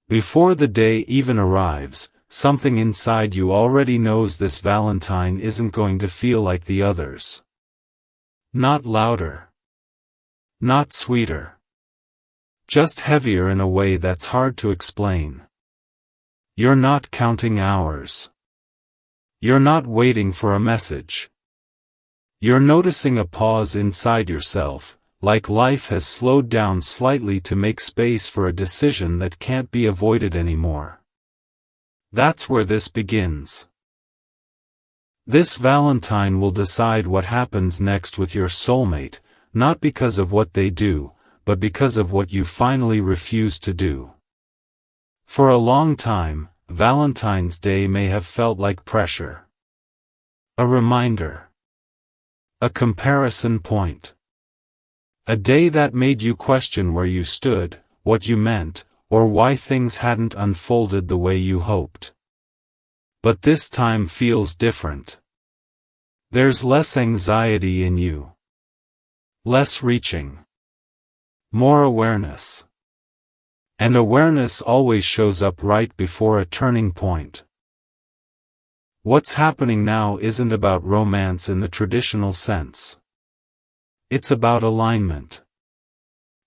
Before the day even arrives, something inside you already knows this Valentine isn't going to feel like the others. Not louder. Not sweeter. Just heavier in a way that's hard to explain. You're not counting hours. You're not waiting for a message. You're noticing a pause inside yourself, like life has slowed down slightly to make space for a decision that can't be avoided anymore. That's where this begins. This Valentine will decide what happens next with your soulmate, not because of what they do, but because of what you finally refuse to do. For a long time, Valentine's Day may have felt like pressure. A reminder. A comparison point. A day that made you question where you stood, what you meant, or why things hadn't unfolded the way you hoped. But this time feels different. There's less anxiety in you. Less reaching. More awareness. And awareness always shows up right before a turning point. What's happening now isn't about romance in the traditional sense. It's about alignment.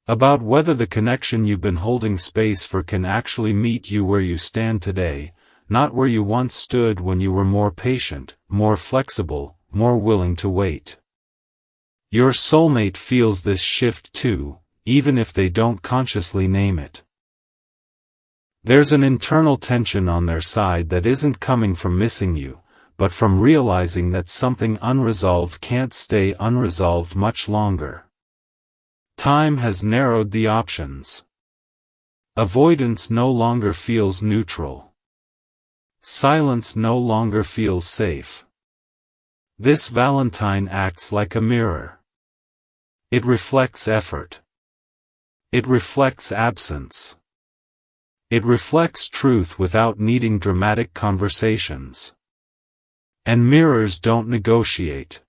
About whether the connection you've been holding space for can actually meet you where you stand today, not where you once stood when you were more patient, more flexible, more willing to wait. Your soulmate feels this shift too, even if they don't consciously name it. There's an internal tension on their side that isn't coming from missing you, but from realizing that something unresolved can't stay unresolved much longer. Time has narrowed the options. Avoidance no longer feels neutral. Silence no longer feels safe. This Valentine acts like a mirror. It reflects effort. It reflects absence. It reflects truth without needing dramatic conversations. And mirrors don't negotiate.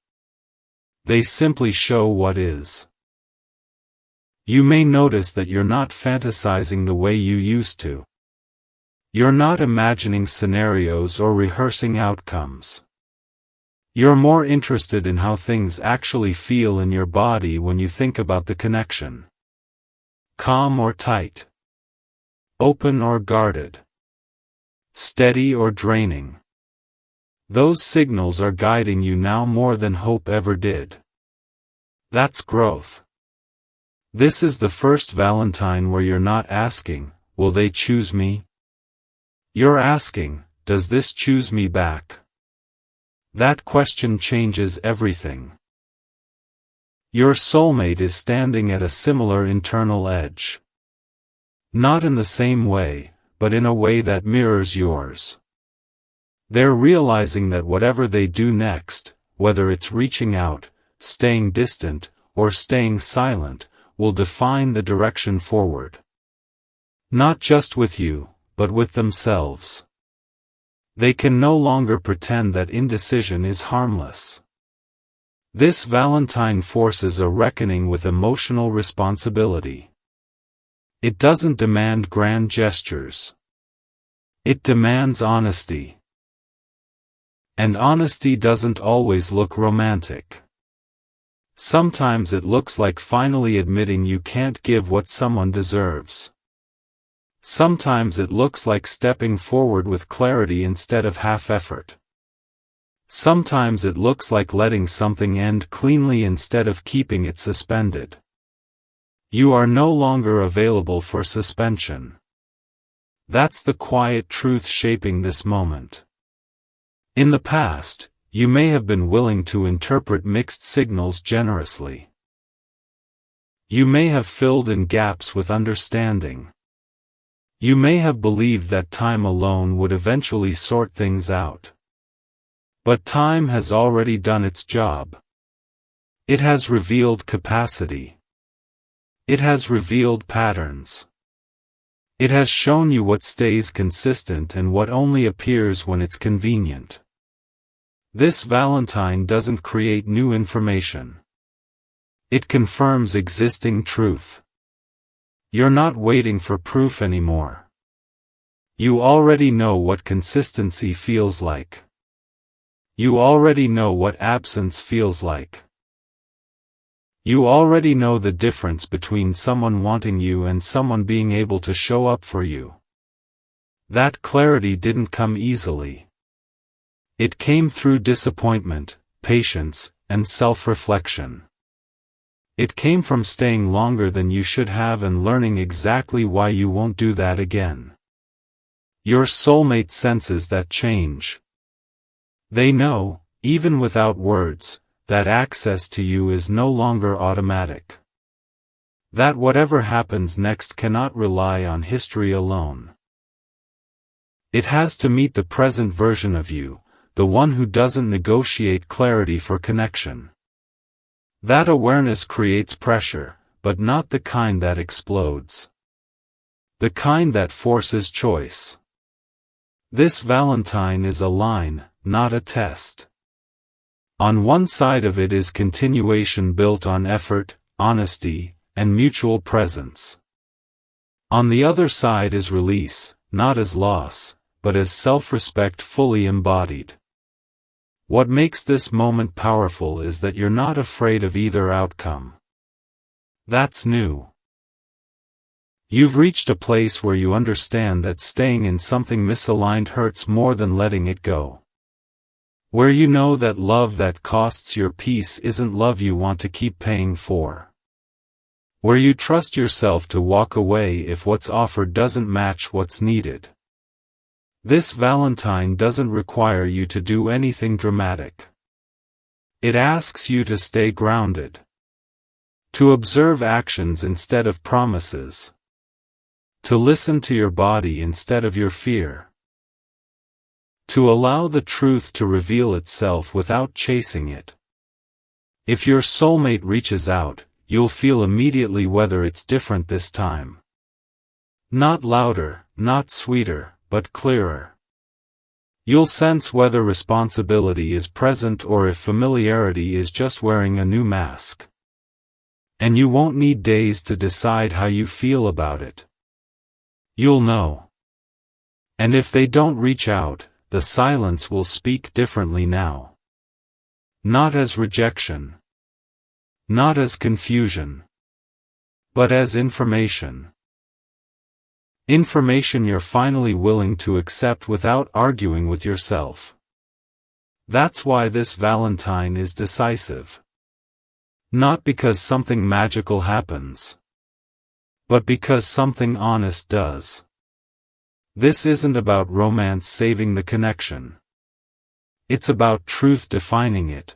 They simply show what is. You may notice that you're not fantasizing the way you used to. You're not imagining scenarios or rehearsing outcomes. You're more interested in how things actually feel in your body when you think about the connection. Calm or tight. Open or guarded. Steady or draining. Those signals are guiding you now more than hope ever did. That's growth. This is the first Valentine where you're not asking, will they choose me? You're asking, does this choose me back? That question changes everything. Your soulmate is standing at a similar internal edge. Not in the same way, but in a way that mirrors yours. They're realizing that whatever they do next, whether it's reaching out, staying distant, or staying silent, will define the direction forward. Not just with you, but with themselves. They can no longer pretend that indecision is harmless. This Valentine forces a reckoning with emotional responsibility. It doesn't demand grand gestures. It demands honesty. And honesty doesn't always look romantic. Sometimes it looks like finally admitting you can't give what someone deserves. Sometimes it looks like stepping forward with clarity instead of half-effort. Sometimes it looks like letting something end cleanly instead of keeping it suspended. You are no longer available for suspension. That's the quiet truth shaping this moment. In the past, you may have been willing to interpret mixed signals generously. You may have filled in gaps with understanding. You may have believed that time alone would eventually sort things out. But time has already done its job. It has revealed capacity. It has revealed patterns. It has shown you what stays consistent and what only appears when it's convenient. This Valentine doesn't create new information. It confirms existing truth. You're not waiting for proof anymore. You already know what consistency feels like. You already know what absence feels like. You already know the difference between someone wanting you and someone being able to show up for you. That clarity didn't come easily. It came through disappointment, patience, and self-reflection. It came from staying longer than you should have and learning exactly why you won't do that again. Your soulmate senses that change. They know, even without words, that access to you is no longer automatic. That whatever happens next cannot rely on history alone. It has to meet the present version of you, the one who doesn't negotiate clarity for connection. That awareness creates pressure, but not the kind that explodes. The kind that forces choice. This Valentine is a line, not a test. On one side of it is continuation built on effort, honesty, and mutual presence. On the other side is release, not as loss, but as self-respect fully embodied. What makes this moment powerful is that you're not afraid of either outcome. That's new. You've reached a place where you understand that staying in something misaligned hurts more than letting it go. Where you know that love that costs your peace isn't love you want to keep paying for. Where you trust yourself to walk away if what's offered doesn't match what's needed. This Valentine doesn't require you to do anything dramatic. It asks you to stay grounded. To observe actions instead of promises. To listen to your body instead of your fear. To allow the truth to reveal itself without chasing it. If your soulmate reaches out, you'll feel immediately whether it's different this time. Not louder, not sweeter, but clearer. You'll sense whether responsibility is present or if familiarity is just wearing a new mask. And you won't need days to decide how you feel about it. You'll know. And if they don't reach out, the silence will speak differently now. Not as rejection. Not as confusion. But as information. Information you're finally willing to accept without arguing with yourself. That's why this Valentine is decisive. Not because something magical happens. But because something honest does. This isn't about romance saving the connection. It's about truth defining it.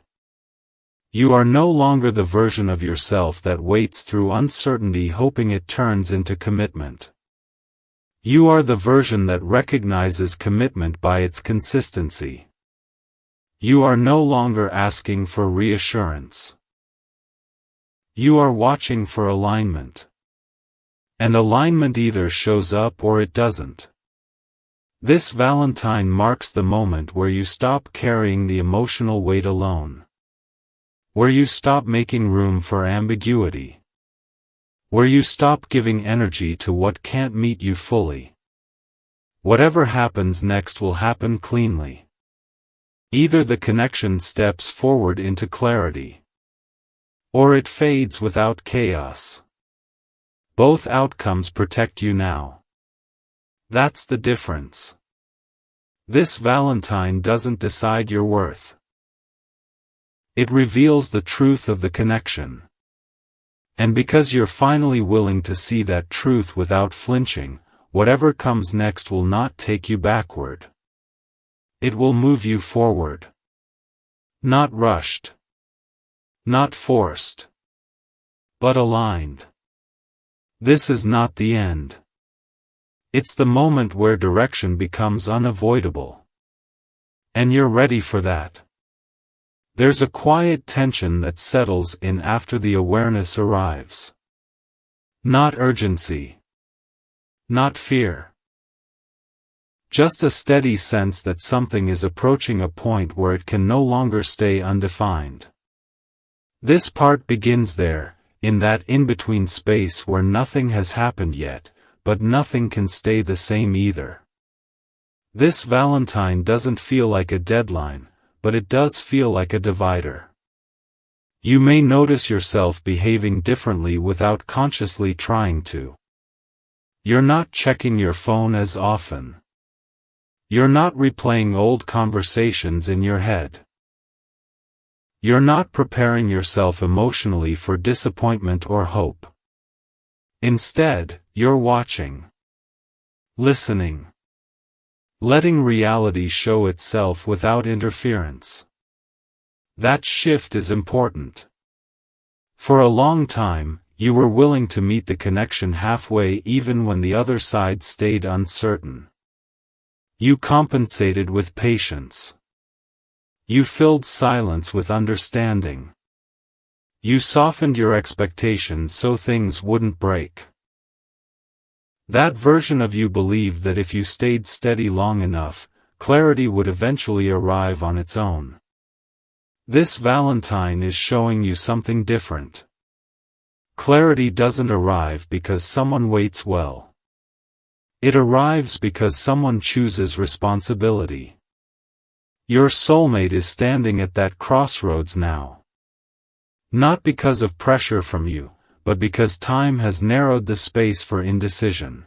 You are no longer the version of yourself that waits through uncertainty hoping it turns into commitment. You are the version that recognizes commitment by its consistency. You are no longer asking for reassurance. You are watching for alignment. And alignment either shows up or it doesn't. This Valentine marks the moment where you stop carrying the emotional weight alone. Where you stop making room for ambiguity. Where you stop giving energy to what can't meet you fully. Whatever happens next will happen cleanly. Either the connection steps forward into clarity. Or it fades without chaos. Both outcomes protect you now. That's the difference. This Valentine doesn't decide your worth. It reveals the truth of the connection. And because you're finally willing to see that truth without flinching, whatever comes next will not take you backward. It will move you forward. Not rushed. Not forced. But aligned. This is not the end. It's the moment where direction becomes unavoidable. And you're ready for that. There's a quiet tension that settles in after the awareness arrives. Not urgency. Not fear. Just a steady sense that something is approaching a point where it can no longer stay undefined. This part begins there, in that in-between space where nothing has happened yet, but nothing can stay the same either. This Valentine doesn't feel like a deadline, but it does feel like a divider. You may notice yourself behaving differently without consciously trying to. You're not checking your phone as often. You're not replaying old conversations in your head. You're not preparing yourself emotionally for disappointment or hope. Instead, you're watching. Listening. Letting reality show itself without interference. That shift is important. For a long time, you were willing to meet the connection halfway even when the other side stayed uncertain. You compensated with patience. You filled silence with understanding. You softened your expectations so things wouldn't break. That version of you believed that if you stayed steady long enough, clarity would eventually arrive on its own. This Valentine is showing you something different. Clarity doesn't arrive because someone waits well. It arrives because someone chooses responsibility. Your soulmate is standing at that crossroads now. Not because of pressure from you, but because time has narrowed the space for indecision.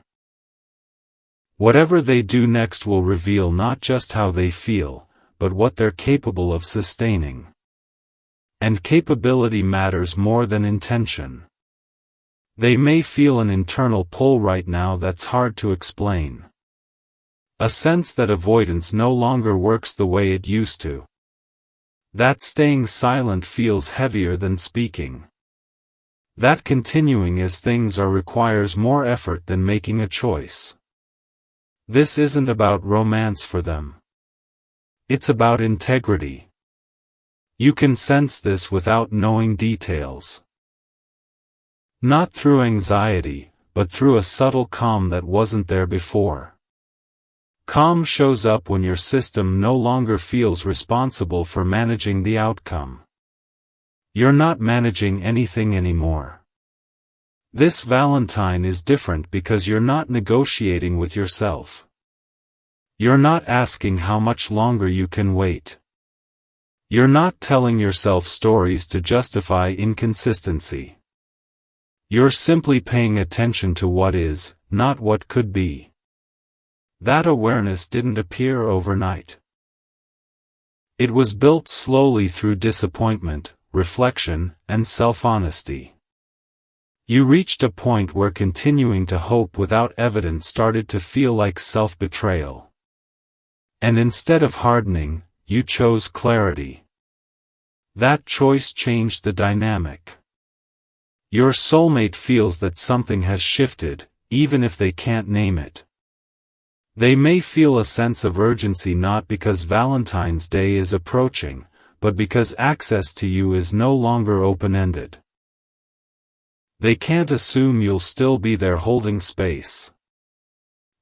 Whatever they do next will reveal not just how they feel, but what they're capable of sustaining. And capability matters more than intention. They may feel an internal pull right now that's hard to explain. A sense that avoidance no longer works the way it used to. That staying silent feels heavier than speaking. That continuing as things are requires more effort than making a choice. This isn't about romance for them. It's about integrity. You can sense this without knowing details. Not through anxiety, but through a subtle calm that wasn't there before. Calm shows up when your system no longer feels responsible for managing the outcome. You're not managing anything anymore. This Valentine is different because you're not negotiating with yourself. You're not asking how much longer you can wait. You're not telling yourself stories to justify inconsistency. You're simply paying attention to what is, not what could be. That awareness didn't appear overnight. It was built slowly through disappointment, reflection, and self-honesty. You reached a point where continuing to hope without evidence started to feel like self-betrayal. And instead of hardening, you chose clarity. That choice changed the dynamic. Your soulmate feels that something has shifted, even if they can't name it. They may feel a sense of urgency not because Valentine's Day is approaching, but because access to you is no longer open-ended. They can't assume you'll still be there holding space.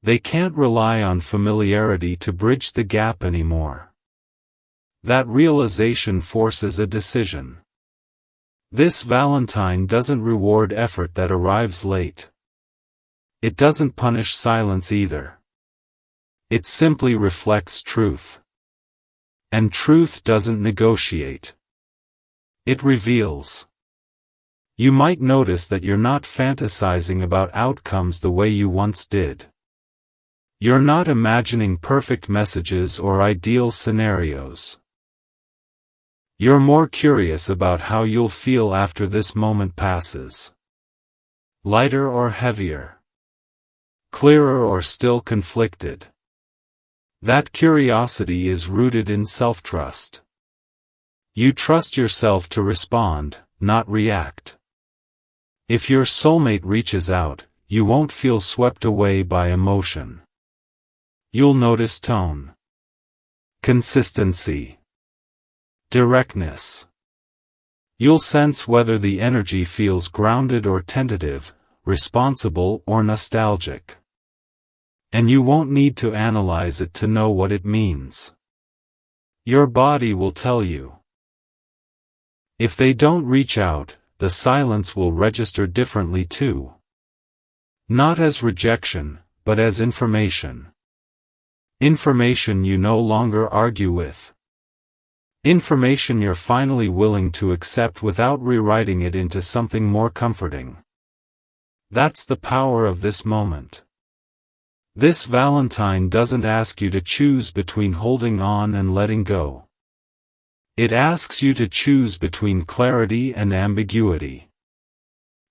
They can't rely on familiarity to bridge the gap anymore. That realization forces a decision. This Valentine doesn't reward effort that arrives late. It doesn't punish silence either. It simply reflects truth. And truth doesn't negotiate. It reveals. You might notice that you're not fantasizing about outcomes the way you once did. You're not imagining perfect messages or ideal scenarios. You're more curious about how you'll feel after this moment passes. Lighter or heavier? Clearer or still conflicted? That curiosity is rooted in self-trust. You trust yourself to respond, not react. If your soulmate reaches out, you won't feel swept away by emotion. You'll notice tone, consistency, directness. You'll sense whether the energy feels grounded or tentative, responsible or nostalgic. And you won't need to analyze it to know what it means. Your body will tell you. If they don't reach out, the silence will register differently too. Not as rejection, but as information. Information you no longer argue with. Information you're finally willing to accept without rewriting it into something more comforting. That's the power of this moment. This Valentine doesn't ask you to choose between holding on and letting go. It asks you to choose between clarity and ambiguity.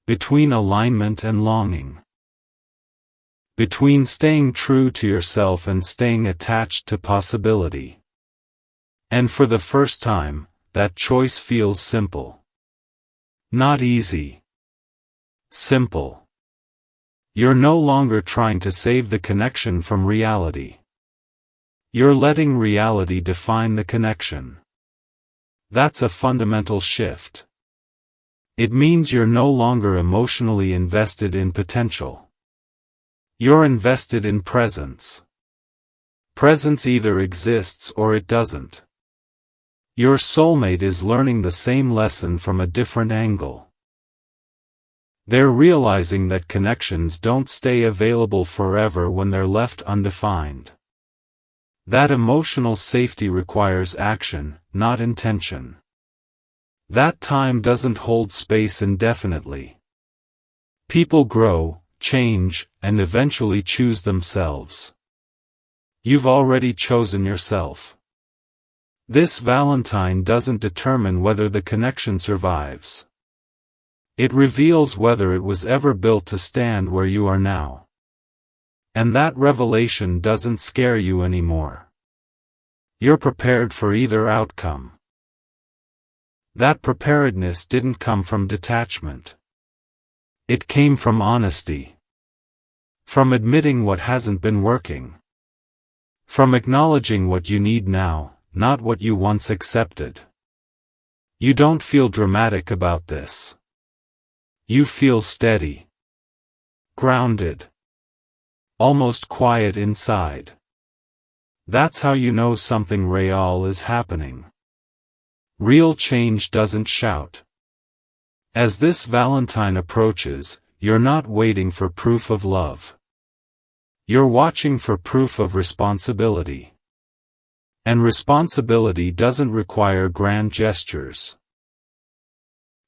Between alignment and longing. Between staying true to yourself and staying attached to possibility. And for the first time, that choice feels simple. Not easy. Simple. You're no longer trying to save the connection from reality. You're letting reality define the connection. That's a fundamental shift. It means you're no longer emotionally invested in potential. You're invested in presence. Presence either exists or it doesn't. Your soulmate is learning the same lesson from a different angle. They're realizing that connections don't stay available forever when they're left undefined. That emotional safety requires action, not intention. That time doesn't hold space indefinitely. People grow, change, and eventually choose themselves. You've already chosen yourself. This Valentine doesn't determine whether the connection survives. It reveals whether it was ever built to stand where you are now. And that revelation doesn't scare you anymore. You're prepared for either outcome. That preparedness didn't come from detachment. It came from honesty. From admitting what hasn't been working. From acknowledging what you need now, not what you once accepted. You don't feel dramatic about this. You feel steady. Grounded. Almost quiet inside. That's how you know something real is happening. Real change doesn't shout. As this Valentine approaches, you're not waiting for proof of love. You're watching for proof of responsibility. And responsibility doesn't require grand gestures.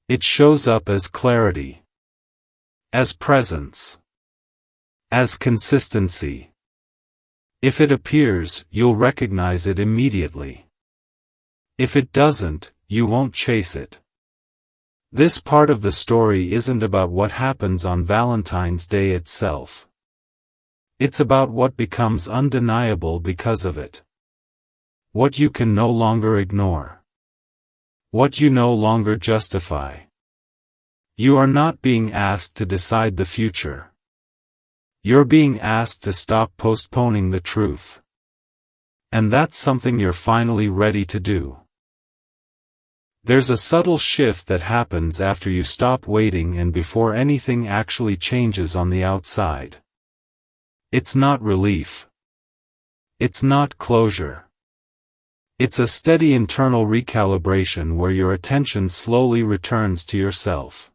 It shows up as clarity. As presence. As consistency. If it appears, you'll recognize it immediately. If it doesn't, you won't chase it. This part of the story isn't about what happens on Valentine's Day itself. It's about what becomes undeniable because of it. What you can no longer ignore. What you no longer justify. You are not being asked to decide the future. You're being asked to stop postponing the truth. And that's something you're finally ready to do. There's a subtle shift that happens after you stop waiting and before anything actually changes on the outside. It's not relief. It's not closure. It's a steady internal recalibration where your attention slowly returns to yourself.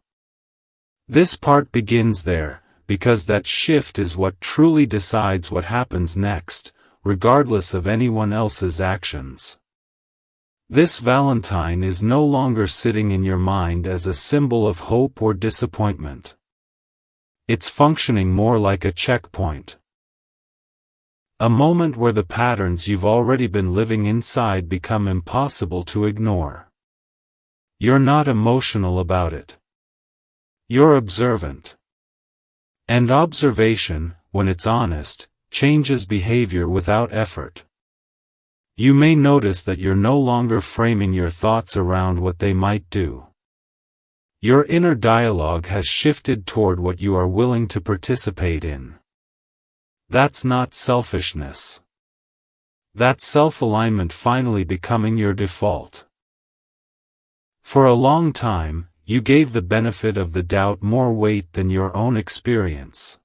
This part begins there, because that shift is what truly decides what happens next, regardless of anyone else's actions. This Valentine is no longer sitting in your mind as a symbol of hope or disappointment. It's functioning more like a checkpoint. A moment where the patterns you've already been living inside become impossible to ignore. You're not emotional about it. You're observant. And observation, when it's honest, changes behavior without effort. You may notice that you're no longer framing your thoughts around what they might do. Your inner dialogue has shifted toward what you are willing to participate in. That's not selfishness. That's self-alignment finally becoming your default. For a long time, you gave the benefit of the doubt more weight than your own experience.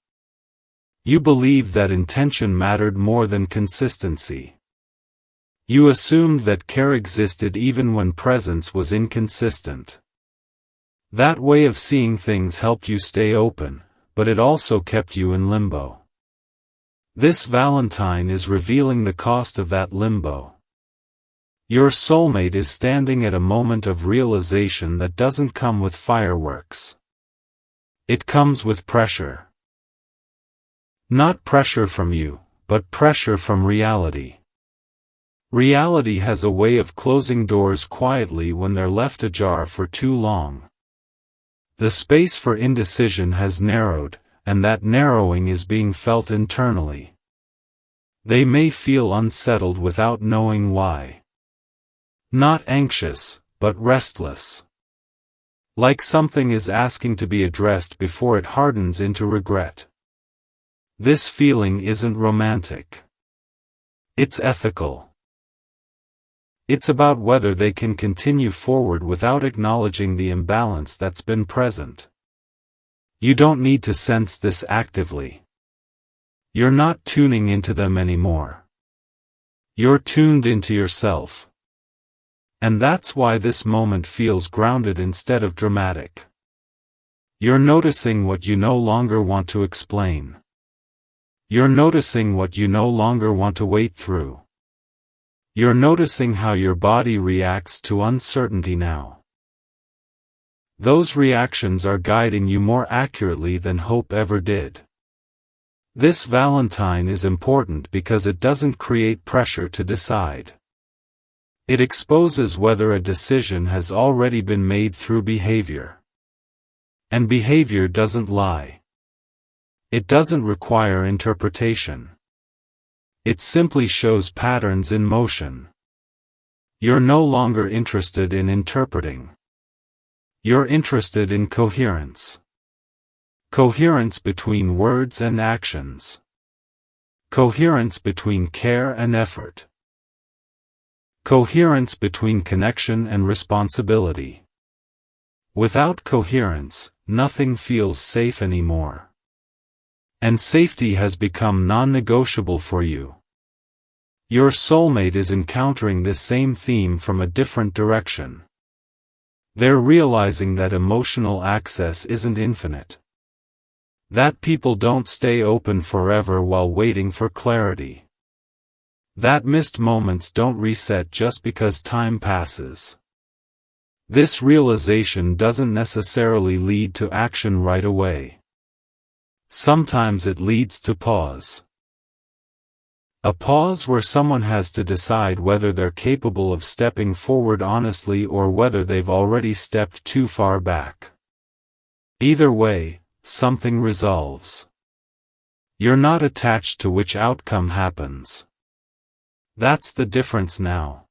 You believed that intention mattered more than consistency. You assumed that care existed even when presence was inconsistent. That way of seeing things helped you stay open, but it also kept you in limbo. This Valentine is revealing the cost of that limbo. Your soulmate is standing at a moment of realization that doesn't come with fireworks. It comes with pressure. Not pressure from you, but pressure from reality. Reality has a way of closing doors quietly when they're left ajar for too long. The space for indecision has narrowed, and that narrowing is being felt internally. They may feel unsettled without knowing why. Not anxious, but restless. Like something is asking to be addressed before it hardens into regret. This feeling isn't romantic. It's ethical. It's about whether they can continue forward without acknowledging the imbalance that's been present. You don't need to sense this actively. You're not tuning into them anymore. You're tuned into yourself. And that's why this moment feels grounded instead of dramatic. You're noticing what you no longer want to explain. You're noticing what you no longer want to wait through. You're noticing how your body reacts to uncertainty now. Those reactions are guiding you more accurately than hope ever did. This Valentine is important because it doesn't create pressure to decide. It exposes whether a decision has already been made through behavior. And behavior doesn't lie. It doesn't require interpretation. It simply shows patterns in motion. You're no longer interested in interpreting. You're interested in coherence. Coherence between words and actions. Coherence between care and effort. Coherence between connection and responsibility. Without coherence, nothing feels safe anymore. And safety has become non-negotiable for you. Your soulmate is encountering this same theme from a different direction. They're realizing that emotional access isn't infinite. That people don't stay open forever while waiting for clarity. That missed moments don't reset just because time passes. This realization doesn't necessarily lead to action right away. Sometimes it leads to pause. A pause where someone has to decide whether they're capable of stepping forward honestly or whether they've already stepped too far back. Either way, something resolves. You're not attached to which outcome happens. That's the difference now.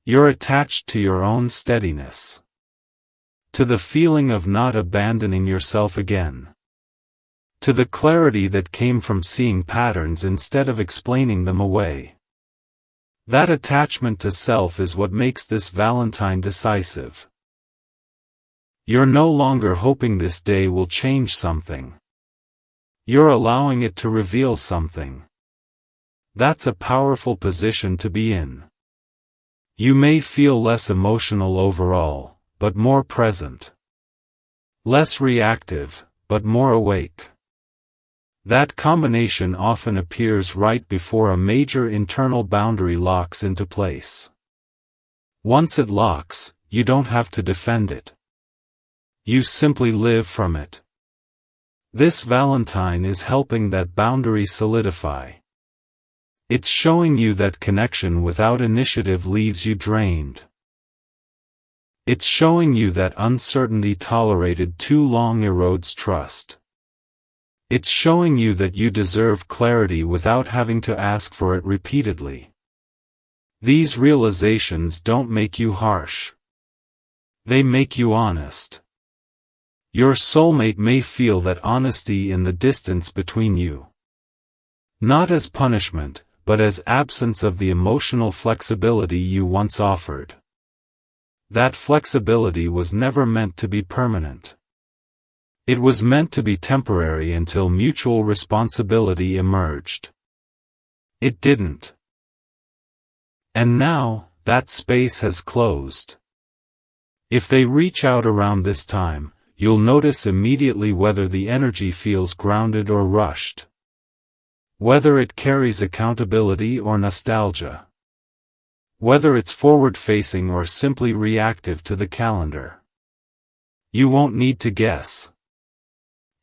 You're attached to your own steadiness. To the feeling of not abandoning yourself again. To the clarity that came from seeing patterns instead of explaining them away. That attachment to self is what makes this Valentine decisive. You're no longer hoping this day will change something. You're allowing it to reveal something. That's a powerful position to be in. You may feel less emotional overall, but more present. Less reactive, but more awake. That combination often appears right before a major internal boundary locks into place. Once it locks, you don't have to defend it. You simply live from it. This Valentine is helping that boundary solidify. It's showing you that connection without initiative leaves you drained. It's showing you that uncertainty tolerated too long erodes trust. It's showing you that you deserve clarity without having to ask for it repeatedly. These realizations don't make you harsh. They make you honest. Your soulmate may feel that honesty in the distance between you. Not as punishment, but as absence of the emotional flexibility you once offered. That flexibility was never meant to be permanent. It was meant to be temporary until mutual responsibility emerged. It didn't. And now, that space has closed. If they reach out around this time, you'll notice immediately whether the energy feels grounded or rushed. Whether it carries accountability or nostalgia. Whether it's forward-facing or simply reactive to the calendar. You won't need to guess.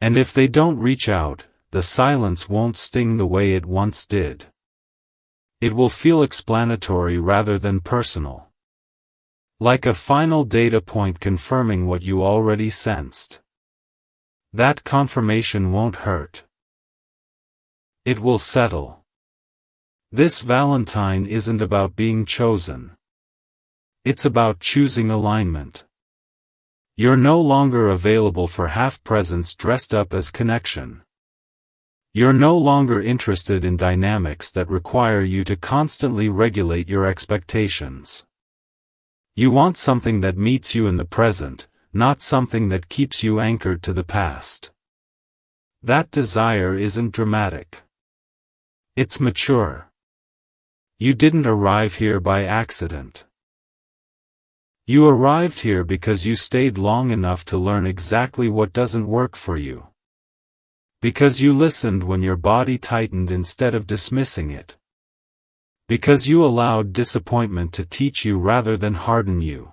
And if they don't reach out, the silence won't sting the way it once did. It will feel explanatory rather than personal. Like a final data point confirming what you already sensed. That confirmation won't hurt. It will settle. This Valentine isn't about being chosen. It's about choosing alignment. You're no longer available for half-presence dressed up as connection. You're no longer interested in dynamics that require you to constantly regulate your expectations. You want something that meets you in the present, not something that keeps you anchored to the past. That desire isn't dramatic. It's mature. You didn't arrive here by accident. You arrived here because you stayed long enough to learn exactly what doesn't work for you. Because you listened when your body tightened instead of dismissing it. Because you allowed disappointment to teach you rather than harden you.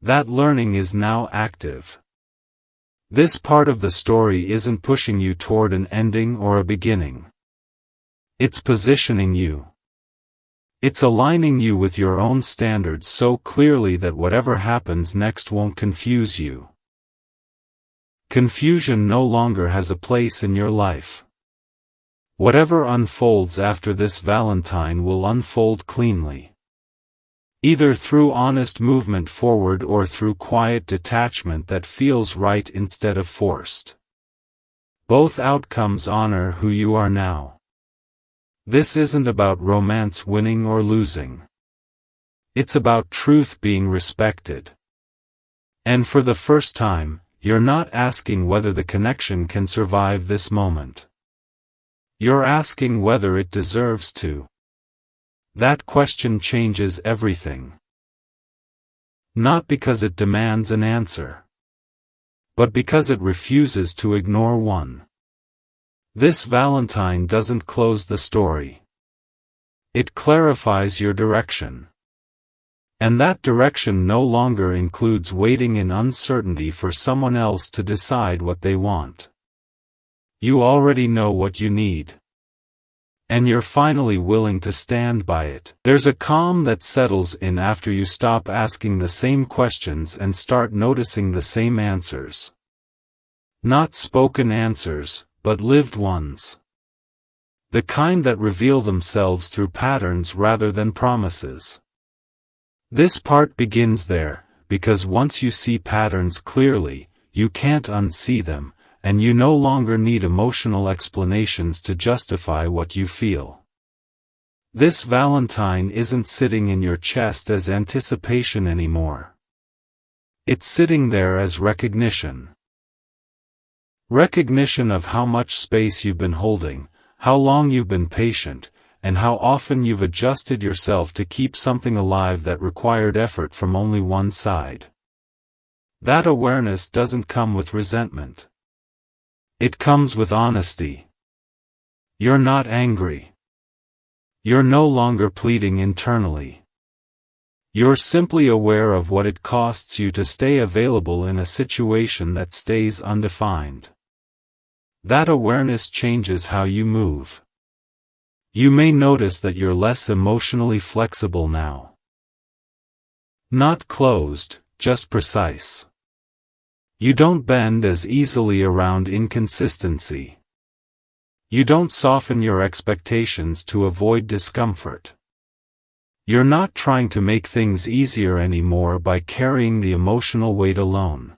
That learning is now active. This part of the story isn't pushing you toward an ending or a beginning. It's positioning you. It's aligning you with your own standards so clearly that whatever happens next won't confuse you. Confusion no longer has a place in your life. Whatever unfolds after this Valentine will unfold cleanly. Either through honest movement forward or through quiet detachment that feels right instead of forced. Both outcomes honor who you are now. This isn't about romance winning or losing. It's about truth being respected. And for the first time, you're not asking whether the connection can survive this moment. You're asking whether it deserves to. That question changes everything. Not because it demands an answer, but because it refuses to ignore one. This Valentine doesn't close the story. It clarifies your direction. And that direction no longer includes waiting in uncertainty for someone else to decide what they want. You already know what you need. And you're finally willing to stand by it. There's a calm that settles in after you stop asking the same questions and start noticing the same answers. Not spoken answers, but lived ones. The kind that reveal themselves through patterns rather than promises. This part begins there, because once you see patterns clearly, you can't unsee them, and you no longer need emotional explanations to justify what you feel. This Valentine isn't sitting in your chest as anticipation anymore. It's sitting there as recognition. Recognition of how much space you've been holding, how long you've been patient, and how often you've adjusted yourself to keep something alive that required effort from only one side. That awareness doesn't come with resentment. It comes with honesty. You're not angry. You're no longer pleading internally. You're simply aware of what it costs you to stay available in a situation that stays undefined. That awareness changes how you move. You may notice that you're less emotionally flexible now. Not closed, just precise. You don't bend as easily around inconsistency. You don't soften your expectations to avoid discomfort. You're not trying to make things easier anymore by carrying the emotional weight alone.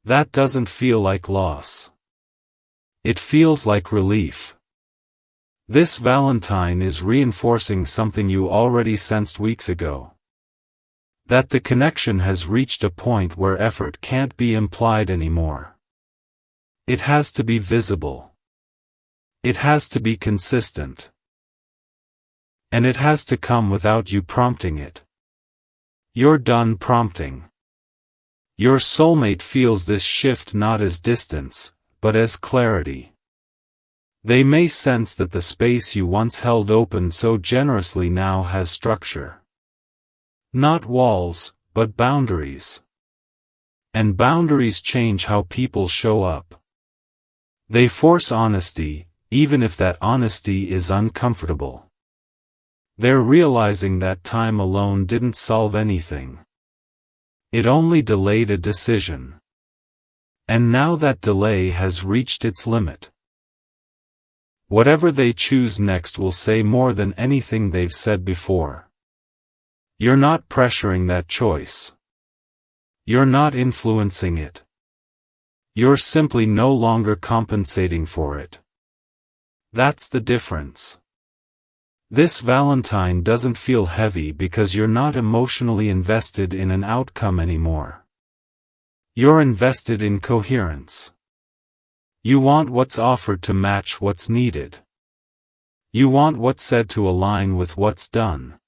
That doesn't feel like loss. It feels like relief. This Valentine is reinforcing something you already sensed weeks ago. That the connection has reached a point where effort can't be implied anymore. It has to be visible. It has to be consistent. And it has to come without you prompting it. You're done prompting. Your soulmate feels this shift not as distance, but as clarity. They may sense that the space you once held open so generously now has structure. Not walls, but boundaries. And boundaries change how people show up. They force honesty, even if that honesty is uncomfortable. They're realizing that time alone didn't solve anything. It only delayed a decision. And now that delay has reached its limit. Whatever they choose next will say more than anything they've said before. You're not pressuring that choice. You're not influencing it. You're simply no longer compensating for it. That's the difference. This Valentine doesn't feel heavy because you're not emotionally invested in an outcome anymore. You're invested in coherence. You want what's offered to match what's needed. You want what's said to align with what's done.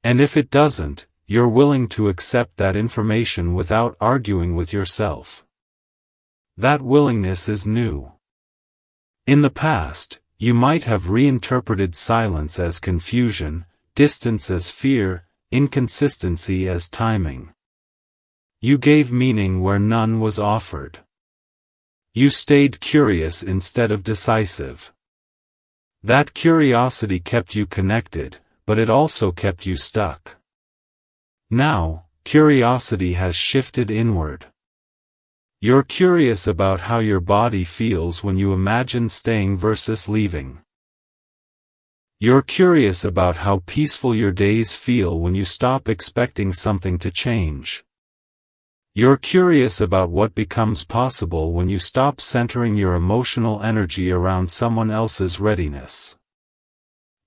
And if it doesn't, you're willing to accept that information without arguing with yourself. That willingness is new. In the past, you might have reinterpreted silence as confusion, distance as fear, inconsistency as timing. You gave meaning where none was offered. You stayed curious instead of decisive. That curiosity kept you connected, but it also kept you stuck. Now, curiosity has shifted inward. You're curious about how your body feels when you imagine staying versus leaving. You're curious about how peaceful your days feel when you stop expecting something to change. You're curious about what becomes possible when you stop centering your emotional energy around someone else's readiness.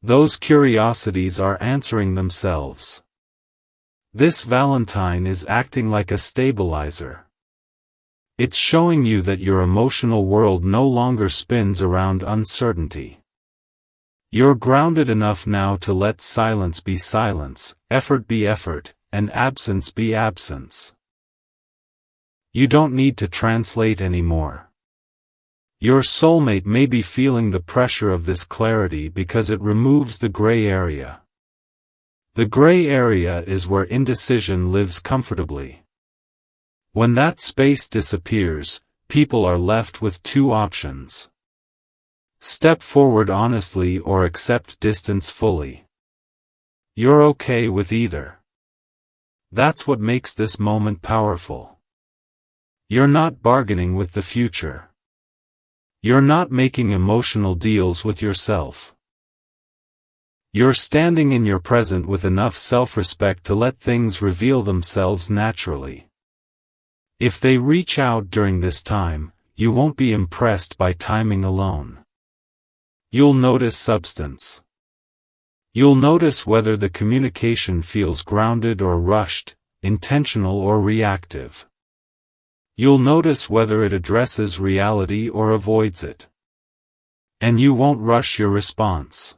Those curiosities are answering themselves. This Valentine is acting like a stabilizer. It's showing you that your emotional world no longer spins around uncertainty. You're grounded enough now to let silence be silence, effort be effort, and absence be absence. You don't need to translate anymore. Your soulmate may be feeling the pressure of this clarity because it removes the gray area. The gray area is where indecision lives comfortably. When that space disappears, people are left with two options. Step forward honestly or accept distance fully. You're okay with either. That's what makes this moment powerful. You're not bargaining with the future. You're not making emotional deals with yourself. You're standing in your present with enough self-respect to let things reveal themselves naturally. If they reach out during this time, you won't be impressed by timing alone. You'll notice substance. You'll notice whether the communication feels grounded or rushed, intentional or reactive. You'll notice whether it addresses reality or avoids it. And you won't rush your response.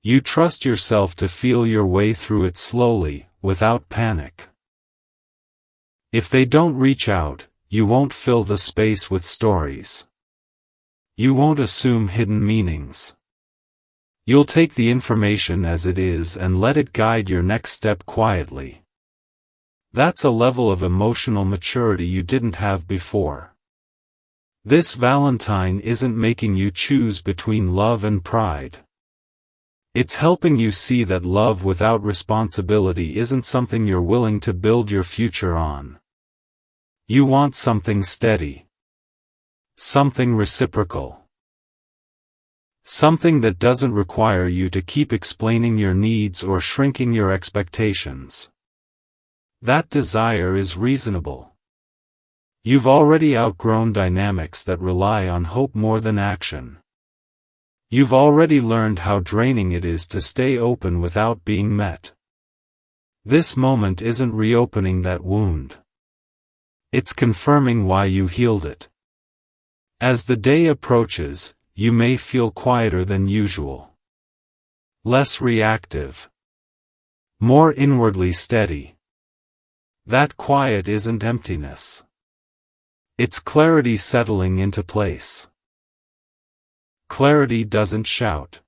You trust yourself to feel your way through it slowly, without panic. If they don't reach out, you won't fill the space with stories. You won't assume hidden meanings. You'll take the information as it is and let it guide your next step quietly. That's a level of emotional maturity you didn't have before. This Valentine isn't making you choose between love and pride. It's helping you see that love without responsibility isn't something you're willing to build your future on. You want something steady. Something reciprocal. Something that doesn't require you to keep explaining your needs or shrinking your expectations. That desire is reasonable. You've already outgrown dynamics that rely on hope more than action. You've already learned how draining it is to stay open without being met. This moment isn't reopening that wound. It's confirming why you healed it. As the day approaches, you may feel quieter than usual. Less reactive. More inwardly steady. That quiet isn't emptiness. It's clarity settling into place. clarity doesn't shout.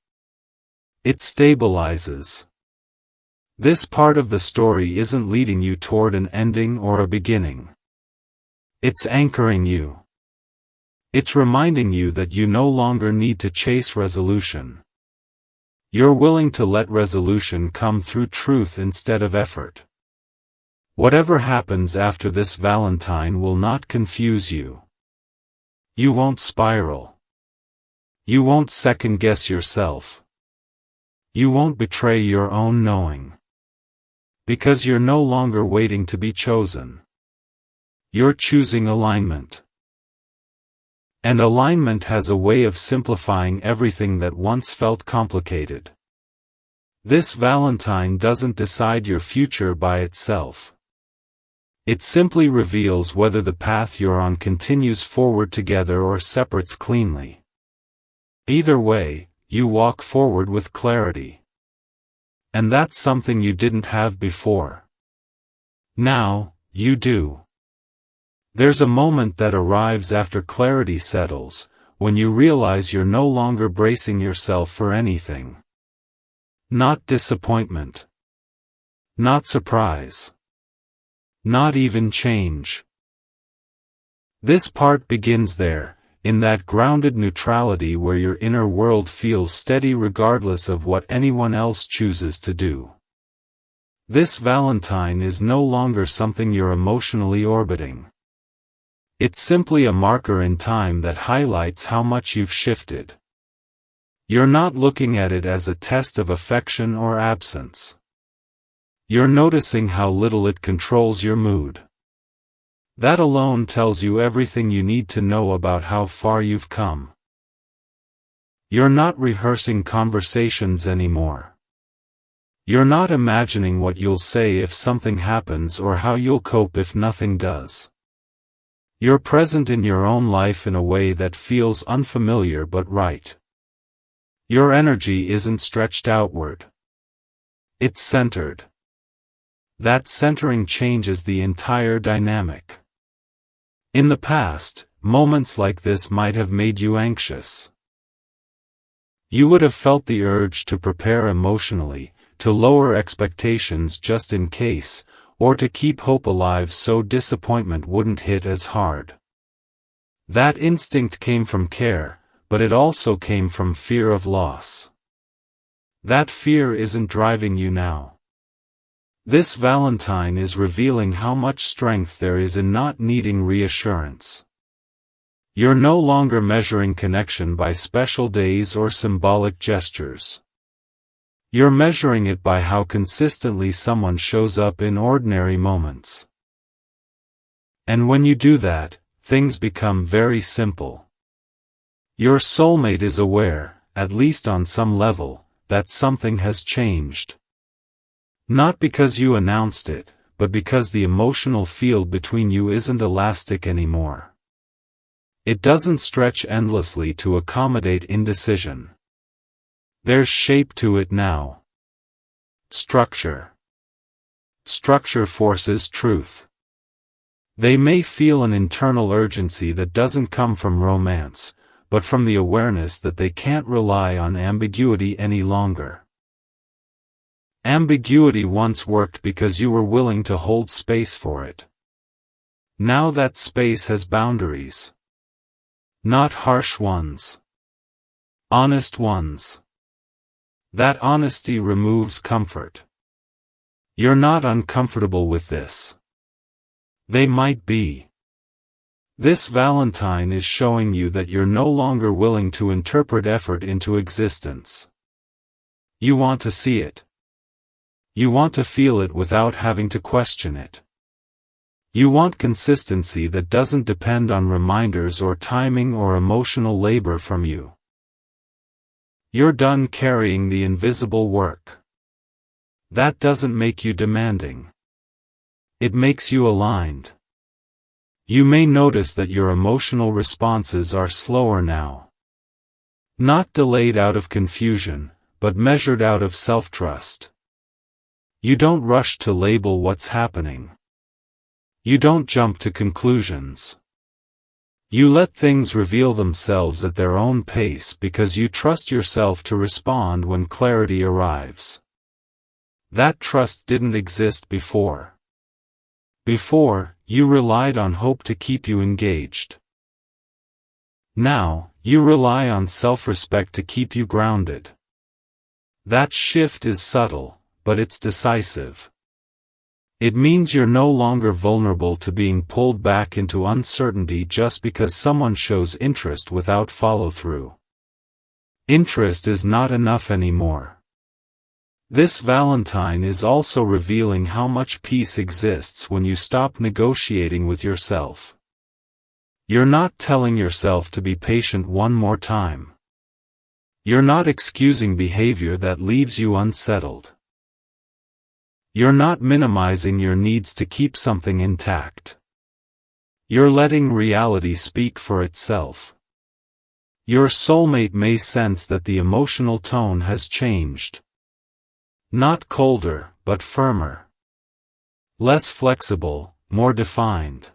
It stabilizes. This part of the story isn't leading you toward an ending or a beginning. It's anchoring you. It's reminding you that you no longer need to chase resolution. You're willing to let resolution come through truth instead of effort. Whatever happens after this Valentine will not confuse you. You won't spiral. You won't second-guess yourself. You won't betray your own knowing. Because you're no longer waiting to be chosen. You're choosing alignment. And alignment has a way of simplifying everything that once felt complicated. This Valentine doesn't decide your future by itself. It simply reveals whether the path you're on continues forward together or separates cleanly. Either way, you walk forward with clarity. And that's something you didn't have before. Now, you do. There's a moment that arrives after clarity settles, when you realize you're no longer bracing yourself for anything. Not disappointment. Not surprise. Not even change. This part begins there, in that grounded neutrality where your inner world feels steady regardless of what anyone else chooses to do. This Valentine is no longer something you're emotionally orbiting. It's simply a marker in time that highlights how much you've shifted. You're not looking at it as a test of affection or absence. You're noticing how little it controls your mood. That alone tells you everything you need to know about how far you've come. You're not rehearsing conversations anymore. You're not imagining what you'll say if something happens or how you'll cope if nothing does. You're present in your own life in a way that feels unfamiliar but right. Your energy isn't stretched outward. It's centered. That centering changes the entire dynamic. In the past, moments like this might have made you anxious. You would have felt the urge to prepare emotionally, to lower expectations just in case, or to keep hope alive so disappointment wouldn't hit as hard. That instinct came from care, but it also came from fear of loss. That fear isn't driving you now. This Valentine is revealing how much strength there is in not needing reassurance. You're no longer measuring connection by special days or symbolic gestures. You're measuring it by how consistently someone shows up in ordinary moments. And when you do that, things become very simple. Your soulmate is aware, at least on some level, that something has changed. Not because you announced it, but because the emotional field between you isn't elastic anymore. It doesn't stretch endlessly to accommodate indecision. There's shape to it now. Structure. Structure forces truth. They may feel an internal urgency that doesn't come from romance, but from the awareness that they can't rely on ambiguity any longer. Ambiguity once worked because you were willing to hold space for it. Now that space has boundaries. Not harsh ones. Honest ones. That honesty removes comfort. You're not uncomfortable with this. They might be. This Valentine is showing you that you're no longer willing to interpret effort into existence. You want to see it. You want to feel it without having to question it. You want consistency that doesn't depend on reminders or timing or emotional labor from you. You're done carrying the invisible work. That doesn't make you demanding. It makes you aligned. You may notice that your emotional responses are slower now. Not delayed out of confusion, but measured out of self-trust. You don't rush to label what's happening. You don't jump to conclusions. You let things reveal themselves at their own pace because you trust yourself to respond when clarity arrives. That trust didn't exist before. Before, you relied on hope to keep you engaged. Now, you rely on self-respect to keep you grounded. That shift is subtle, but it's decisive. It means you're no longer vulnerable to being pulled back into uncertainty just because someone shows interest without follow-through. Interest is not enough anymore. This Valentine is also revealing how much peace exists when you stop negotiating with yourself. You're not telling yourself to be patient one more time. You're not excusing behavior that leaves you unsettled. You're not minimizing your needs to keep something intact. You're letting reality speak for itself. Your soulmate may sense that the emotional tone has changed. Not colder, but firmer. Less flexible, more defined.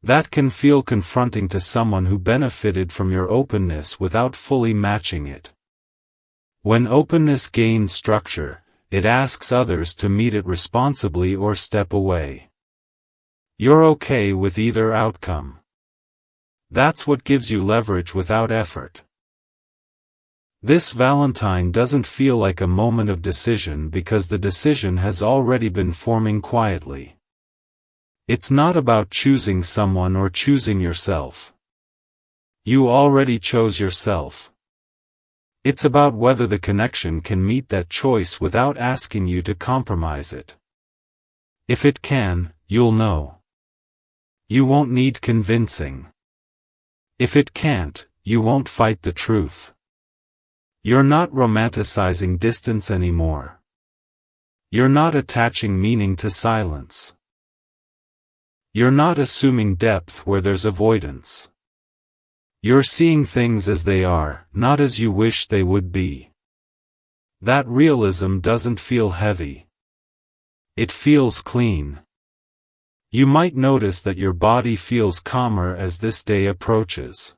That can feel confronting to someone who benefited from your openness without fully matching it. When openness gains structure, it asks others to meet it responsibly or step away. You're okay with either outcome. That's what gives you leverage without effort. This Valentine doesn't feel like a moment of decision because the decision has already been forming quietly. It's not about choosing someone or choosing yourself. You already chose yourself. It's about whether the connection can meet that choice without asking you to compromise it. If it can, you'll know. You won't need convincing. If it can't, you won't fight the truth. You're not romanticizing distance anymore. You're not attaching meaning to silence. You're not assuming depth where there's avoidance. You're seeing things as they are, not as you wish they would be. That realism doesn't feel heavy. It feels clean. You might notice that your body feels calmer as this day approaches.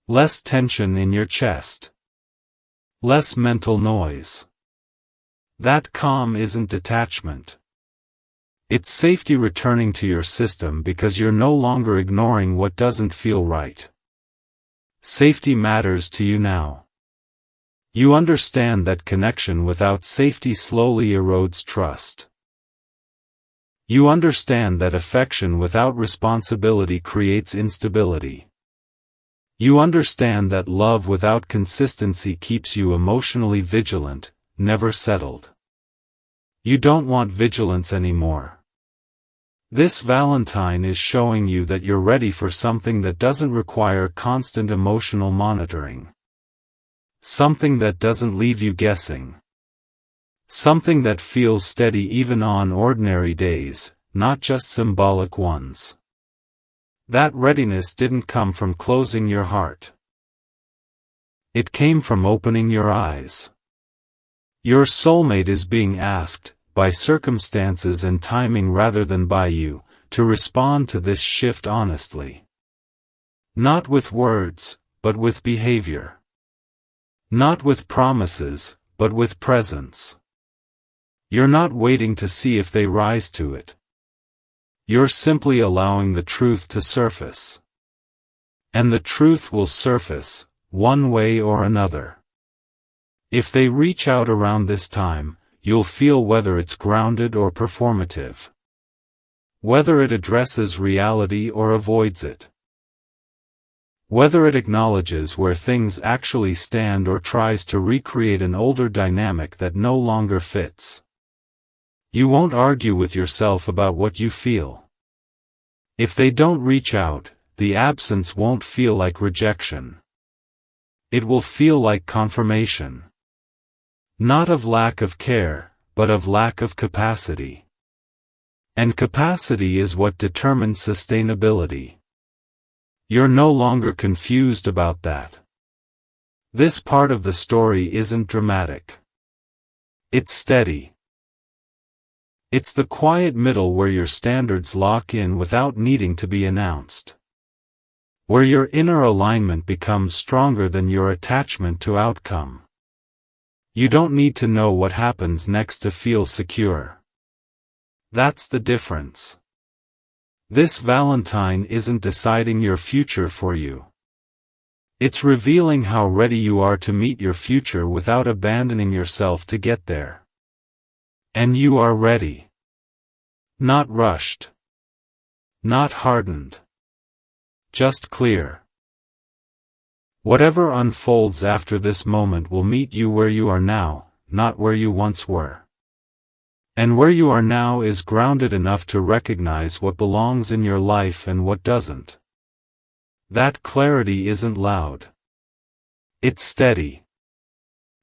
Less tension in your chest. Less mental noise. That calm isn't detachment. It's safety returning to your system because you're no longer ignoring what doesn't feel right. Safety matters to you now. You understand that connection without safety slowly erodes trust. You understand that affection without responsibility creates instability. You understand that love without consistency keeps you emotionally vigilant, never settled. You don't want vigilance anymore. This Valentine is showing you that you're ready for something that doesn't require constant emotional monitoring. Something that doesn't leave you guessing. Something that feels steady even on ordinary days, not just symbolic ones. That readiness didn't come from closing your heart. It came from opening your eyes. Your soulmate is being asked, by circumstances and timing rather than by you, to respond to this shift honestly. Not with words, but with behavior. Not with promises, but with presence. You're not waiting to see if they rise to it. You're simply allowing the truth to surface. And the truth will surface, one way or another. If they reach out around this time, you'll feel whether it's grounded or performative. Whether it addresses reality or avoids it. Whether it acknowledges where things actually stand or tries to recreate an older dynamic that no longer fits. You won't argue with yourself about what you feel. If they don't reach out, the absence won't feel like rejection. It will feel like confirmation. Not of lack of care, but of lack of capacity. And capacity is what determines sustainability. You're no longer confused about that. This part of the story isn't dramatic. It's steady. It's the quiet middle where your standards lock in without needing to be announced. where your inner alignment becomes stronger than your attachment to outcome. You don't need to know what happens next to feel secure. That's the difference. This Valentine isn't deciding your future for you. It's revealing how ready you are to meet your future without abandoning yourself to get there. And you are ready. Not rushed. Not hardened. Just clear. Whatever unfolds after this moment will meet you where you are now, not where you once were. And where you are now is grounded enough to recognize what belongs in your life and what doesn't. That clarity isn't loud. It's steady.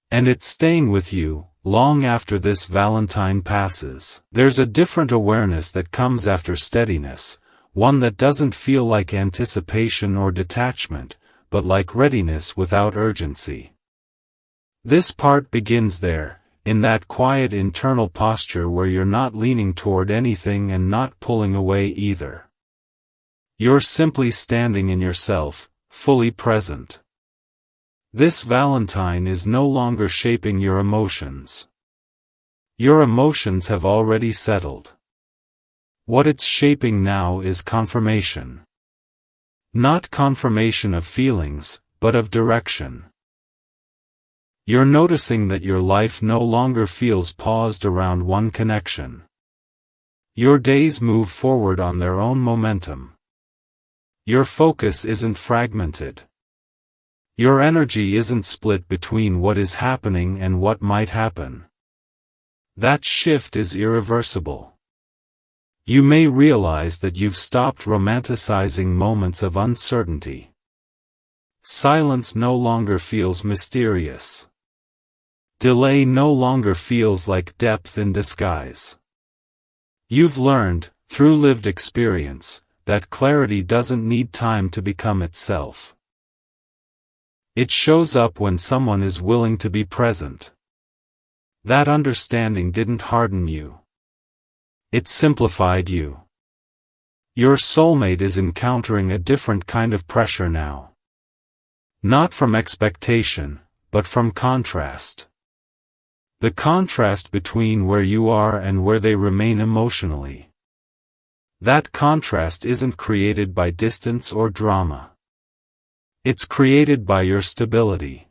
And it's staying with you, long after this Valentine passes. There's a different awareness that comes after steadiness, one that doesn't feel like anticipation or detachment, but like readiness without urgency. This part begins there, in that quiet internal posture where you're not leaning toward anything and not pulling away either. You're simply standing in yourself, fully present. This Valentine is no longer shaping your emotions. Your emotions have already settled. What it's shaping now is confirmation. Not confirmation of feelings, but of direction. You're noticing that your life no longer feels paused around one connection. Your days move forward on their own momentum. Your focus isn't fragmented. Your energy isn't split between what is happening and what might happen. That shift is irreversible. You may realize that you've stopped romanticizing moments of uncertainty. Silence no longer feels mysterious. Delay no longer feels like depth in disguise. You've learned, through lived experience, that clarity doesn't need time to become itself. It shows up when someone is willing to be present. That understanding didn't harden you. It simplified you. Your soulmate is encountering a different kind of pressure now. Not from expectation, but from contrast. The contrast between where you are and where they remain emotionally. That contrast isn't created by distance or drama. It's created by your stability.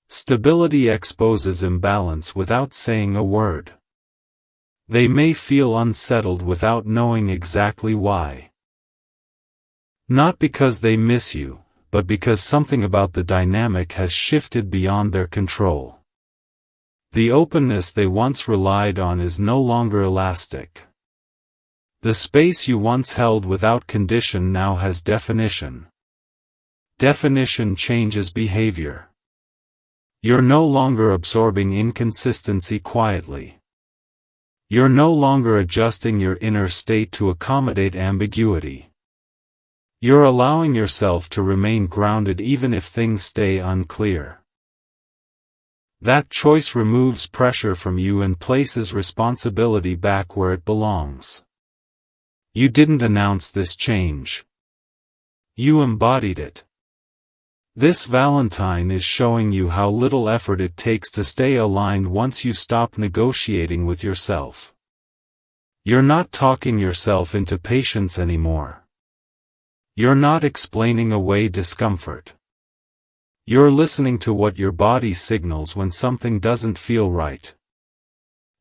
Stability exposes imbalance without saying a word. They may feel unsettled without knowing exactly why. Not because they miss you, but because something about the dynamic has shifted beyond their control. The openness they once relied on is no longer elastic. The space you once held without condition now has definition. Definition changes behavior. You're no longer absorbing inconsistency quietly. You're no longer adjusting your inner state to accommodate ambiguity. You're allowing yourself to remain grounded even if things stay unclear. That choice removes pressure from you and places responsibility back where it belongs. You didn't announce this change. You embodied it. This Valentine is showing you how little effort it takes to stay aligned once you stop negotiating with yourself. You're not talking yourself into patience anymore. You're not explaining away discomfort. You're listening to what your body signals when something doesn't feel right.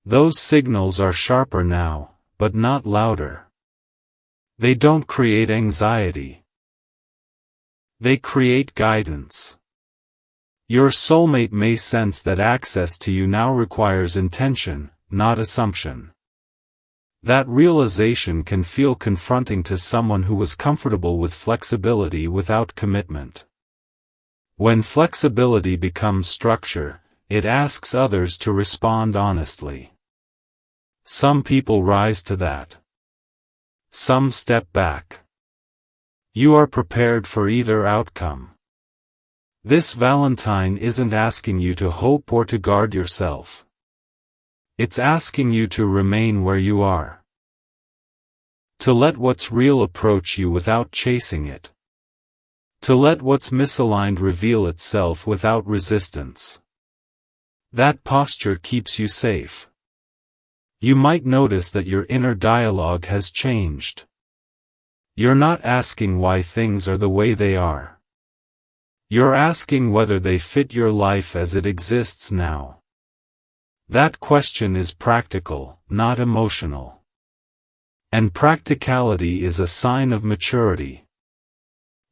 Those signals are sharper now, but not louder. They don't create anxiety. They create guidance. Your soulmate may sense that access to you now requires intention, not assumption. That realization can feel confronting to someone who was comfortable with flexibility without commitment. When flexibility becomes structure, it asks others to respond honestly. Some people rise to that. Some step back. You are prepared for either outcome. This Valentine isn't asking you to hope or to guard yourself. It's asking you to remain where you are. To let what's real approach you without chasing it. To let what's misaligned reveal itself without resistance. That posture keeps you safe. You might notice that your inner dialogue has changed. You're not asking why things are the way they are. You're asking whether they fit your life as it exists now. That question is practical, not emotional. And practicality is a sign of maturity.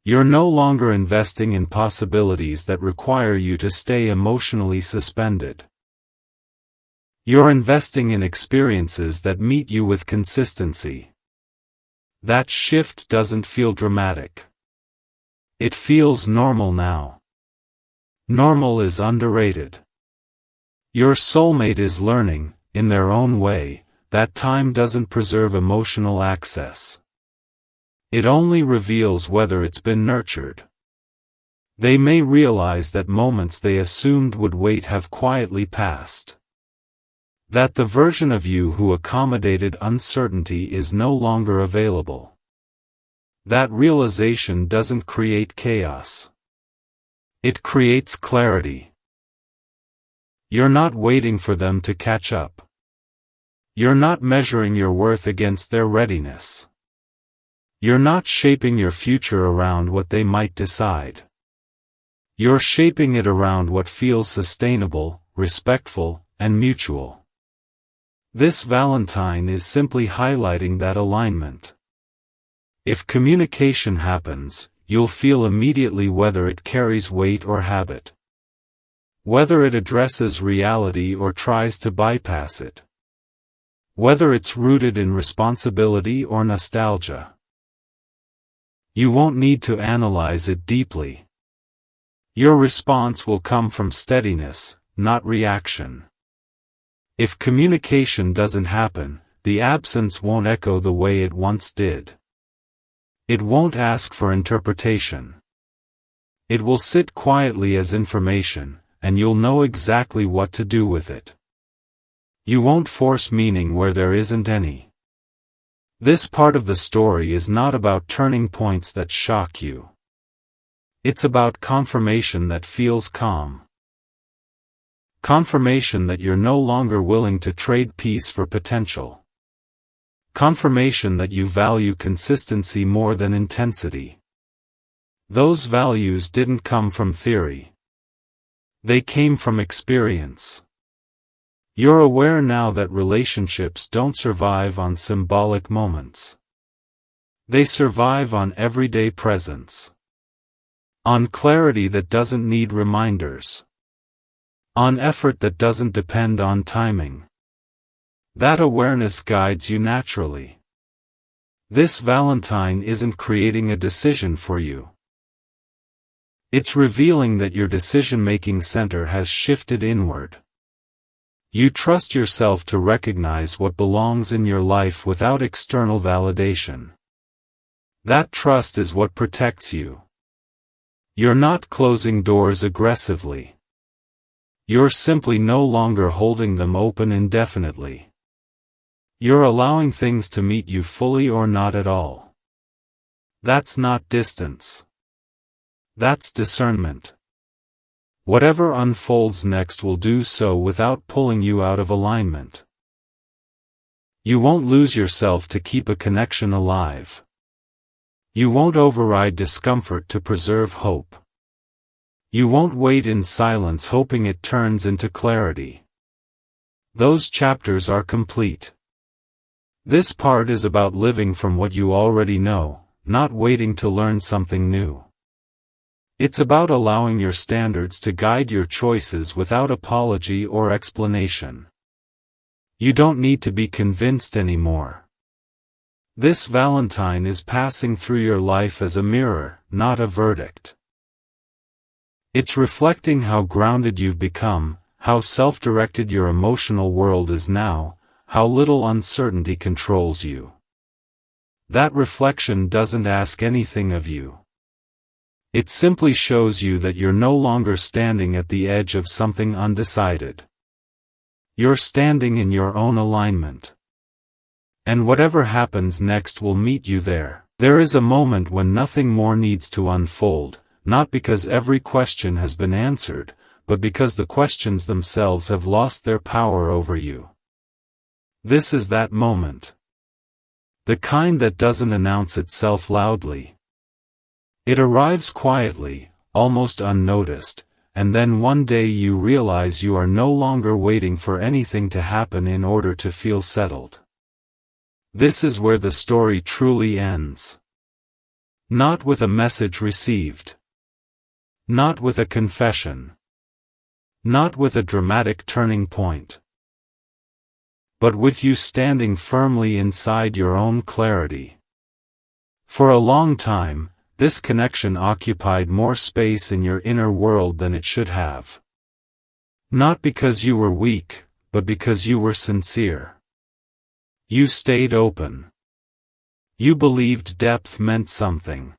You're no longer investing in possibilities that require you to stay emotionally suspended. You're investing in experiences that meet you with consistency. That shift doesn't feel dramatic. It feels normal now. Normal is underrated. Your soulmate is learning, in their own way, that time doesn't preserve emotional access. It only reveals whether it's been nurtured. They may realize that moments they assumed would wait have quietly passed. That the version of you who accommodated uncertainty is no longer available. That realization doesn't create chaos. It creates clarity. You're not waiting for them to catch up. You're not measuring your worth against their readiness. You're not shaping your future around what they might decide. You're shaping it around what feels sustainable, respectful, and mutual. This Valentine is simply highlighting that alignment. If communication happens, you'll feel immediately whether it carries weight or habit. Whether it addresses reality or tries to bypass it. Whether it's rooted in responsibility or nostalgia. You won't need to analyze it deeply. Your response will come from steadiness, not reaction. If communication doesn't happen, the absence won't echo the way it once did. It won't ask for interpretation. It will sit quietly as information, and you'll know exactly what to do with it. You won't force meaning where there isn't any. This part of the story is not about turning points that shock you. It's about confirmation that feels calm. Confirmation that you're no longer willing to trade peace for potential. Confirmation that you value consistency more than intensity. Those values didn't come from theory. They came from experience. You're aware now that relationships don't survive on symbolic moments. They survive on everyday presence. On clarity that doesn't need reminders. On effort that doesn't depend on timing. That awareness guides you naturally. This Valentine isn't creating a decision for you. It's revealing that your decision-making center has shifted inward. You trust yourself to recognize what belongs in your life without external validation. That trust is what protects you. You're not closing doors aggressively. You're simply no longer holding them open indefinitely. You're allowing things to meet you fully or not at all. That's not distance. That's discernment. Whatever unfolds next will do so without pulling you out of alignment. You won't lose yourself to keep a connection alive. You won't override discomfort to preserve hope. You won't wait in silence hoping it turns into clarity. Those chapters are complete. This part is about living from what you already know, not waiting to learn something new. It's about allowing your standards to guide your choices without apology or explanation. You don't need to be convinced anymore. This Valentine is passing through your life as a mirror, not a verdict. It's reflecting how grounded you've become, how self-directed your emotional world is now, how little uncertainty controls you. That reflection doesn't ask anything of you. It simply shows you that you're no longer standing at the edge of something undecided. You're standing in your own alignment. And whatever happens next will meet you there. There is a moment when nothing more needs to unfold, not because every question has been answered, but because the questions themselves have lost their power over you. This is that moment. The kind that doesn't announce itself loudly. It arrives quietly, almost unnoticed, and then one day you realize you are no longer waiting for anything to happen in order to feel settled. This is where the story truly ends. Not with a message received. Not with a confession. Not with a dramatic turning point. But with you standing firmly inside your own clarity. For a long time, this connection occupied more space in your inner world than it should have. Not because you were weak, but because you were sincere. You stayed open. You believed depth meant something.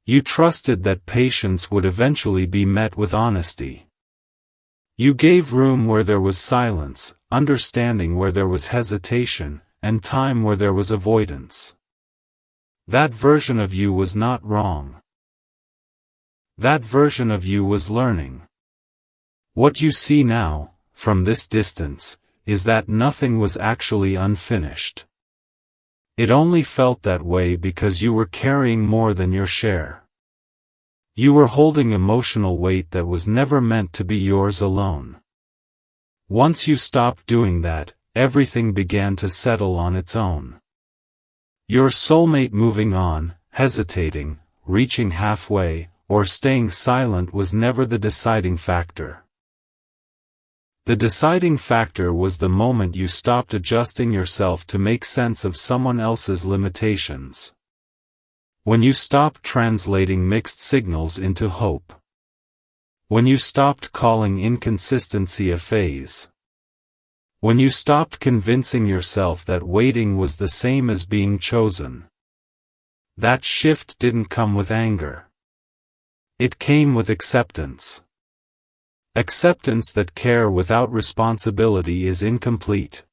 You trusted that patience would eventually be met with honesty. You gave room where there was silence, understanding where there was hesitation, and time where there was avoidance. That version of you was not wrong. That version of you was learning. What you see now, from this distance, is that nothing was actually unfinished. It only felt that way because you were carrying more than your share. You were holding emotional weight that was never meant to be yours alone. Once you stopped doing that, everything began to settle on its own. Your soulmate moving on, hesitating, reaching halfway, or staying silent was never the deciding factor. The deciding factor was the moment you stopped adjusting yourself to make sense of someone else's limitations. When you stopped translating mixed signals into hope. When you stopped calling inconsistency a phase. When you stopped convincing yourself that waiting was the same as being chosen. That shift didn't come with anger. It came with acceptance. Acceptance that care without responsibility is incomplete.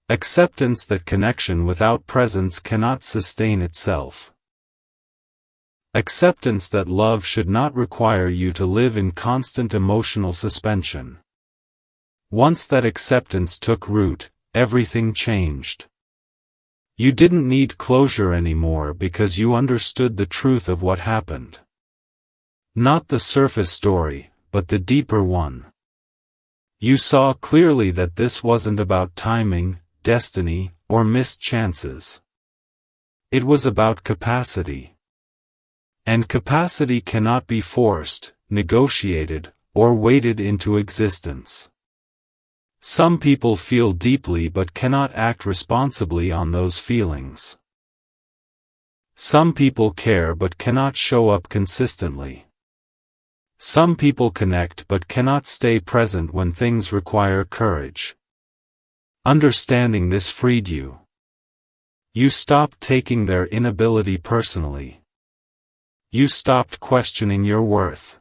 Acceptance that connection without presence cannot sustain itself. Acceptance that love should not require you to live in constant emotional suspension. Once that acceptance took root, everything changed. You didn't need closure anymore because you understood the truth of what happened. Not the surface story, but the deeper one. You saw clearly that this wasn't about timing, destiny, or missed chances. It was about capacity. And capacity cannot be forced, negotiated, or weighted into existence. Some people feel deeply but cannot act responsibly on those feelings. Some people care but cannot show up consistently. Some people connect but cannot stay present when things require courage. Understanding this freed you. You stopped taking their inability personally. You stopped questioning your worth.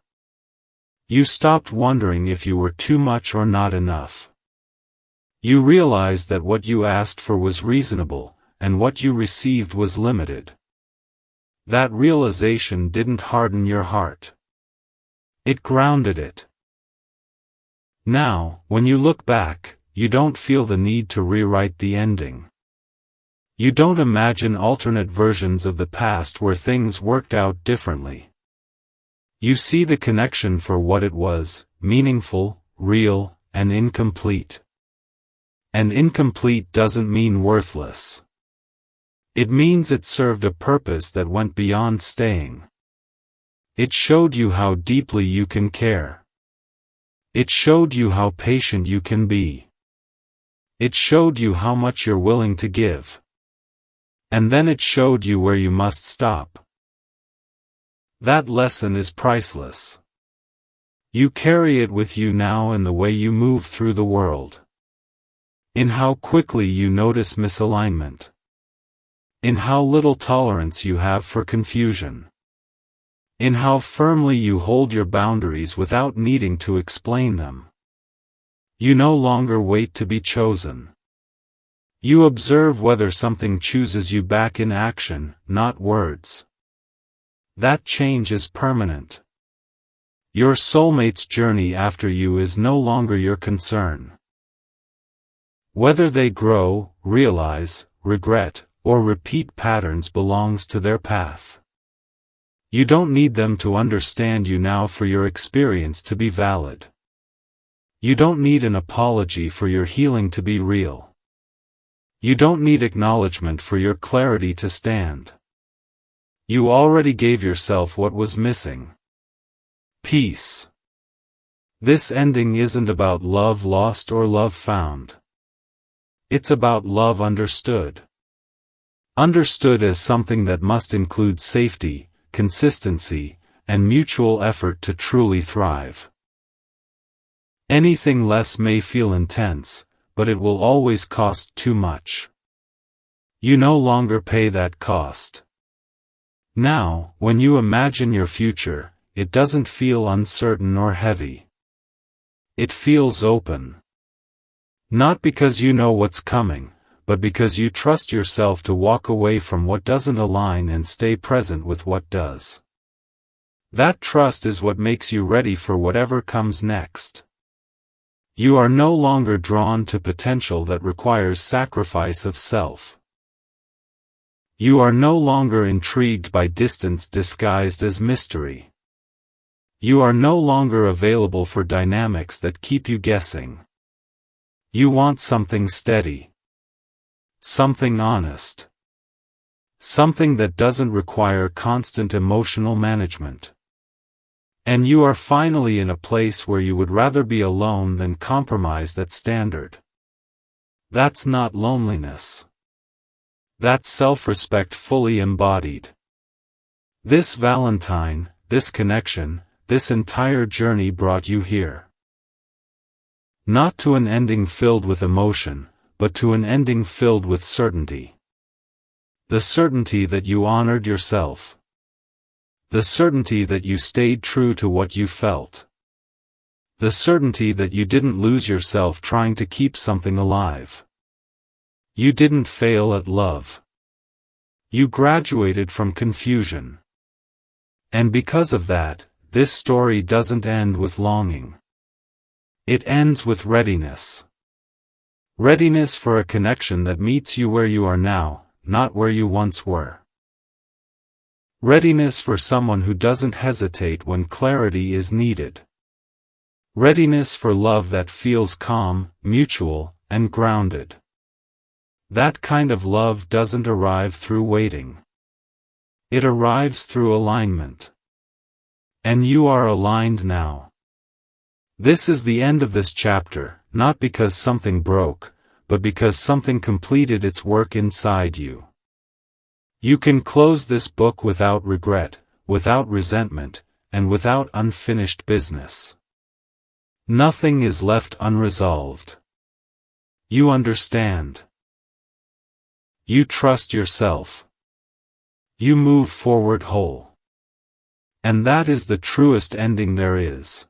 You stopped wondering if you were too much or not enough. You realized that what you asked for was reasonable, and what you received was limited. That realization didn't harden your heart. It grounded it. Now, when you look back, you don't feel the need to rewrite the ending. You don't imagine alternate versions of the past where things worked out differently. You see the connection for what it was, meaningful, real, and incomplete. And incomplete doesn't mean worthless. It means it served a purpose that went beyond staying. It showed you how deeply you can care. It showed you how patient you can be. It showed you how much you're willing to give. And then it showed you where you must stop. That lesson is priceless. You carry it with you now in the way you move through the world. In how quickly you notice misalignment. In how little tolerance you have for confusion. In how firmly you hold your boundaries without needing to explain them. You no longer wait to be chosen. You observe whether something chooses you back in action, not words. That change is permanent. Your soulmate's journey after you is no longer your concern. Whether they grow, realize, regret, or repeat patterns belongs to their path. You don't need them to understand you now for your experience to be valid. You don't need an apology for your healing to be real. You don't need acknowledgement for your clarity to stand. You already gave yourself what was missing. Peace. This ending isn't about love lost or love found. It's about love understood. Understood as something that must include safety, consistency, and mutual effort to truly thrive. Anything less may feel intense, but it will always cost too much. You no longer pay that cost. Now, when you imagine your future, it doesn't feel uncertain or heavy. It feels open. Not because you know what's coming, but because you trust yourself to walk away from what doesn't align and stay present with what does. That trust is what makes you ready for whatever comes next. You are no longer drawn to potential that requires sacrifice of self. You are no longer intrigued by distance disguised as mystery. You are no longer available for dynamics that keep you guessing. You want something steady. Something honest. Something that doesn't require constant emotional management. And you are finally in a place where you would rather be alone than compromise that standard. That's not loneliness. That's self-respect fully embodied. This Valentine, this connection, this entire journey brought you here. Not to an ending filled with emotion, but to an ending filled with certainty. The certainty that you honored yourself. The certainty that you stayed true to what you felt. The certainty that you didn't lose yourself trying to keep something alive. You didn't fail at love. You graduated from confusion. And because of that, this story doesn't end with longing. It ends with readiness. Readiness for a connection that meets you where you are now, not where you once were. Readiness for someone who doesn't hesitate when clarity is needed. Readiness for love that feels calm, mutual, and grounded. That kind of love doesn't arrive through waiting. It arrives through alignment. And you are aligned now. This is the end of this chapter, not because something broke, but because something completed its work inside you. You can close this book without regret, without resentment, and without unfinished business. Nothing is left unresolved. You understand. You trust yourself. You move forward whole. And that is the truest ending there is.